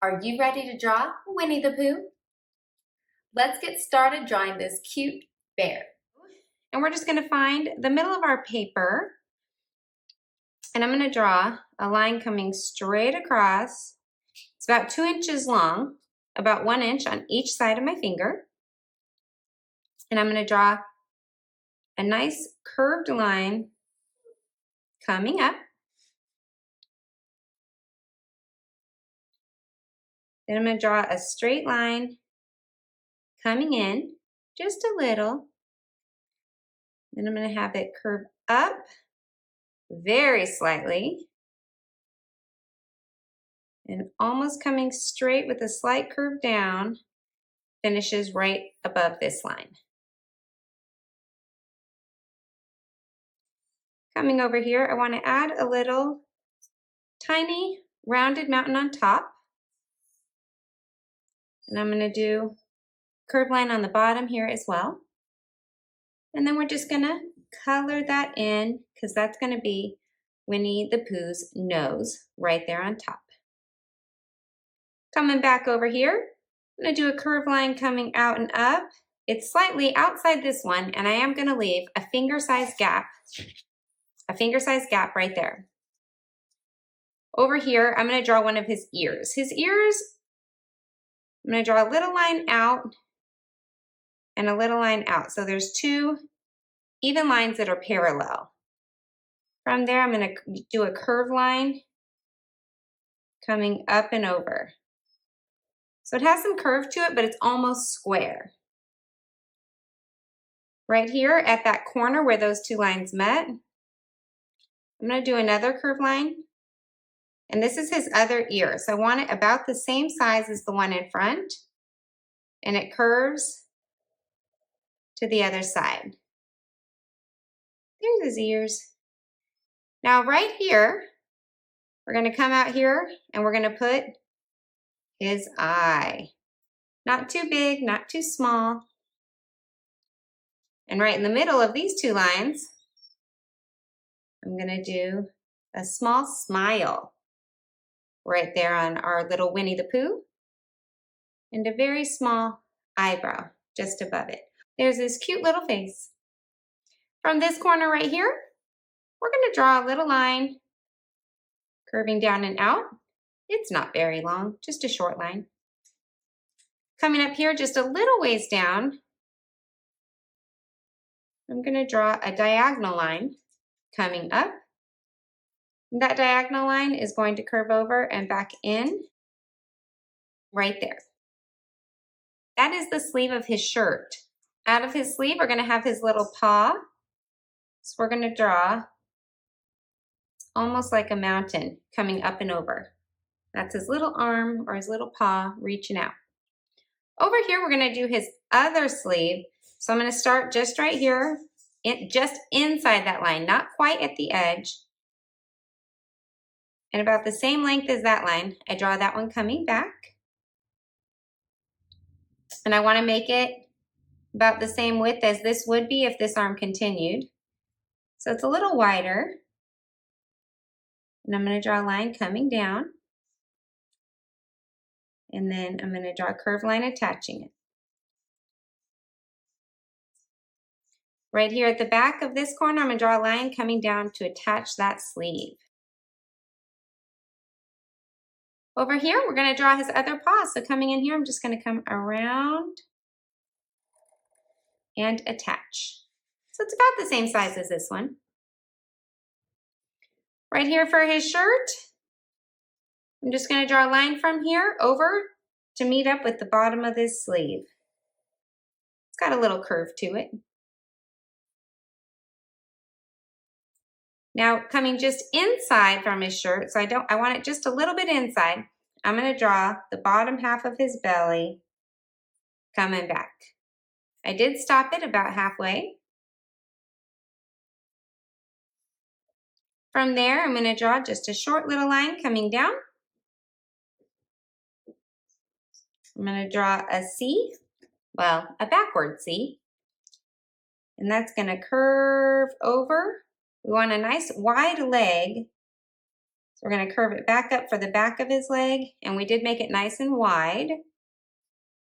Are you ready to draw Winnie the Pooh? Let's get started drawing this cute bear. And we're just gonna find the middle of our paper, and I'm gonna draw a line coming straight across. It's about 2 inches long, about 1 inch on each side of my finger. And I'm gonna draw a nice curved line coming up. Then I'm gonna draw a straight line coming in, just a little. Then I'm gonna have it curve up very slightly and almost coming straight with a slight curve down, finishes right above this line. Coming over here, I want to add a little tiny rounded mountain on top. And I'm going to do a curved line on the bottom here as well. And then we're just going to color that in because that's going to be Winnie the Pooh's nose right there on top. Coming back over here, I'm going to do a curved line coming out and up. It's slightly outside this one, and I am going to leave a finger-sized gap right there. Over here, I'm going to draw one of his ears. His ears, I'm going to draw a little line out and a little line out. So there's 2 even lines that are parallel. From there, I'm going to do a curved line coming up and over. So it has some curve to it, but it's almost square. Right here at that corner where those 2 lines met, I'm going to do another curved line. And this is his other ear. So I want it about the same size as the one in front. And it curves to the other side. There's his ears. Now right here, we're going to come out here and we're going to put his eye. Not too big, not too small. And right in the middle of these 2 lines, I'm going to do a small smile right there on our little Winnie the Pooh, and a very small eyebrow just above it. There's this cute little face. From this corner right here, we're going to draw a little line curving down and out. It's not very long, just a short line. Coming up here just a little ways down, I'm going to draw a diagonal line coming up. That diagonal line is going to curve over and back in right there. That is the sleeve of his shirt. Out of his sleeve, we're going to have his little paw. So we're going to draw almost like a mountain coming up and over. That's his little arm or his little paw reaching out. Over here, we're going to do his other sleeve. So I'm going to start just right here, just inside that line, not quite at the edge. And about the same length as that line, I draw that one coming back. And I want to make it about the same width as this would be if this arm continued. So it's a little wider. And I'm going to draw a line coming down. And then I'm going to draw a curved line attaching it. Right here at the back of this corner, I'm going to draw a line coming down to attach that sleeve. Over here, we're going to draw his other paw. So coming in here, I'm just going to come around and attach. So it's about the same size as this one. Right here for his shirt, I'm just going to draw a line from here over to meet up with the bottom of this sleeve. It's got a little curve to it. Now coming just inside from his shirt, so I want it just a little bit inside, I'm going to draw the bottom half of his belly coming back. I did stop it about halfway. From there, I'm going to draw just a short little line coming down. I'm going to draw a C, well, a backward C. And that's going to curve over. We want a nice wide leg. So We're going to curve it back up for the back of his leg, and we did make it nice and wide.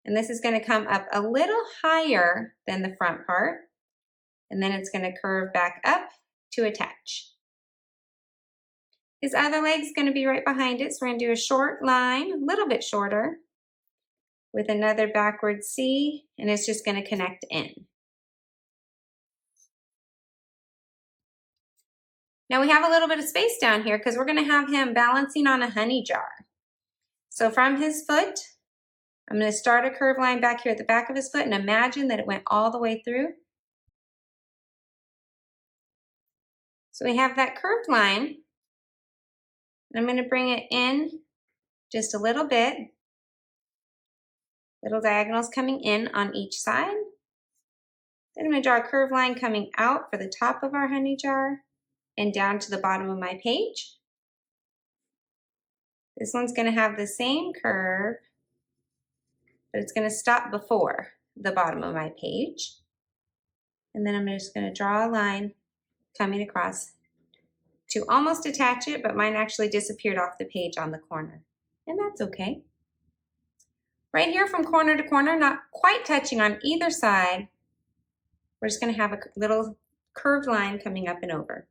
And this is going to come up a little higher than the front part, and then it's going to curve back up to attach. His other leg's going to be right behind it, so we're going to do a short line, a little bit shorter, with another backward C, and it's just going to connect in. Now we have a little bit of space down here because we're going to have him balancing on a honey jar. So from his foot, I'm going to start a curved line back here at the back of his foot and imagine that it went all the way through. So we have that curved line. I'm going to bring it in just a little bit. Little diagonals coming in on each side. Then I'm going to draw a curved line coming out for the top of our honey jar and down to the bottom of my page. This one's going to have the same curve, but it's going to stop before the bottom of my page. And then I'm just going to draw a line coming across to almost attach it, but mine actually disappeared off the page on the corner. And that's okay. Right here from corner to corner, not quite touching on either side, we're just going to have a little curved line coming up and over.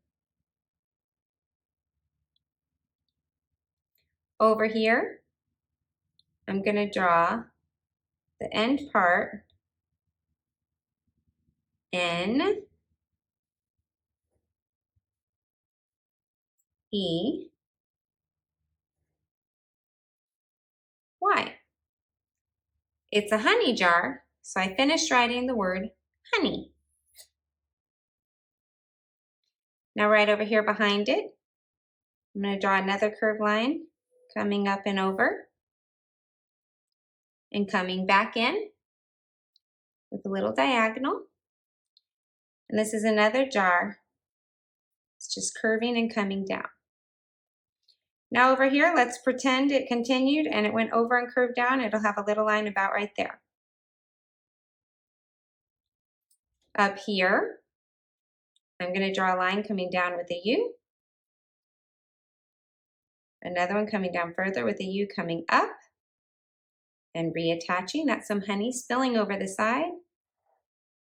Over here, I'm going to draw the end part N, E, Y. It's a honey jar, so I finished writing the word honey. Now right over here behind it, I'm going to draw another curved line coming up and over and coming back in with a little diagonal. And this is another jar. It's just curving and coming down. Now over here, let's pretend it continued and it went over and curved down. It'll have a little line about right there. Up here, I'm going to draw a line coming down with a U. Another one coming down further with a U coming up and reattaching. That's some honey spilling over the side.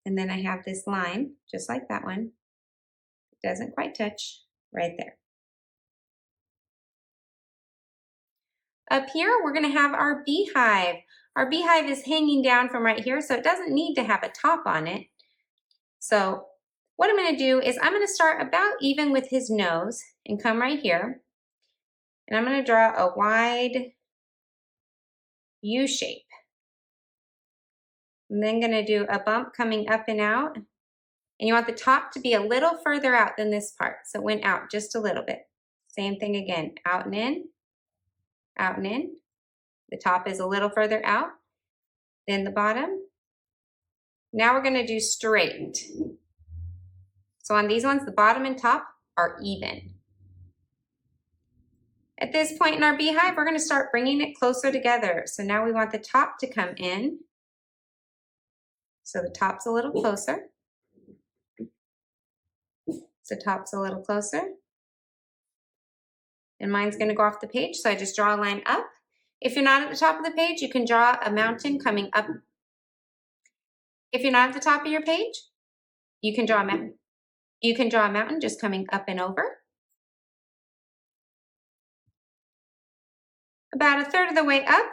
And then I have this line, just like that one. It doesn't quite touch right there. Up here, we're going to have our beehive. Our beehive is hanging down from right here, so it doesn't need to have a top on it. So what I'm going to do is I'm going to start about even with his nose and come right here. And I'm going to draw a wide U shape. I'm then going to do a bump coming up and out. And you want the top to be a little further out than this part. So it went out just a little bit. Same thing again, out and in, out and in. The top is a little further out than the bottom. Now we're going to do straight. So on these ones, the bottom and top are even. At this point in our beehive, we're going to start bringing it closer together. So now we want the top to come in. So the top's a little closer. So top's a little closer. And mine's going to go off the page, so I just draw a line up. If you're not at the top of the page, you can draw a mountain coming up. If you're not at the top of your page, you can draw a mountain. You can draw a mountain just coming up and over. About a third of the way up,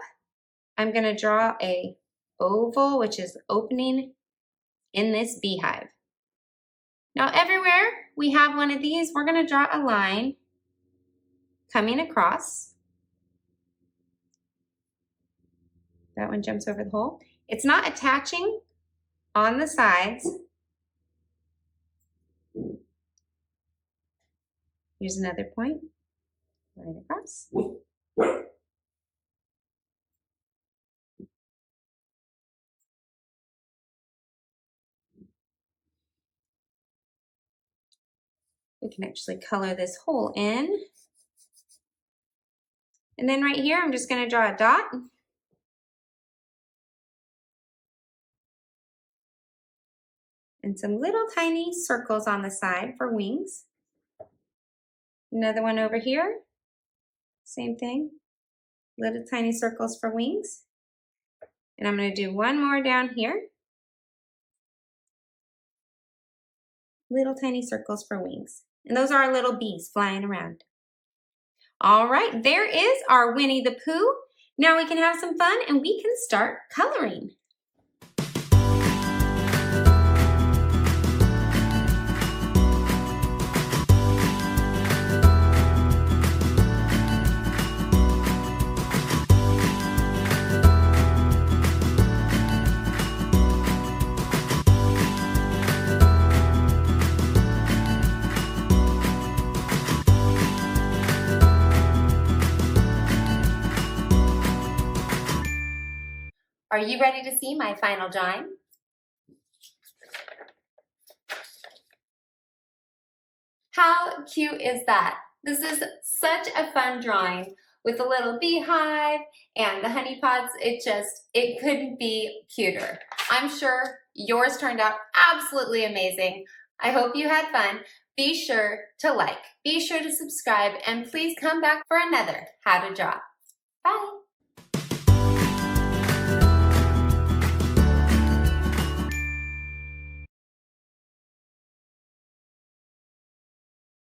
I'm going to draw a oval, which is opening in this beehive. Now everywhere we have one of these, we're going to draw a line coming across. That one jumps over the hole. It's not attaching on the sides. Here's another point, right across. We can actually color this hole in. And then right here, I'm just going to draw a dot. And some little tiny circles on the side for wings. Another one over here. Same thing. Little tiny circles for wings. And I'm going to do one more down here. Little tiny circles for wings. And those are our little bees flying around. All right, there is our Winnie the Pooh. Now we can have some fun and we can start coloring. Are you ready to see my final drawing? How cute is that? This is such a fun drawing with a little beehive and the honey pots. It couldn't be cuter. I'm sure yours turned out absolutely amazing. I hope you had fun. Be sure to like, be sure to subscribe, and please come back for another How to Draw. Bye.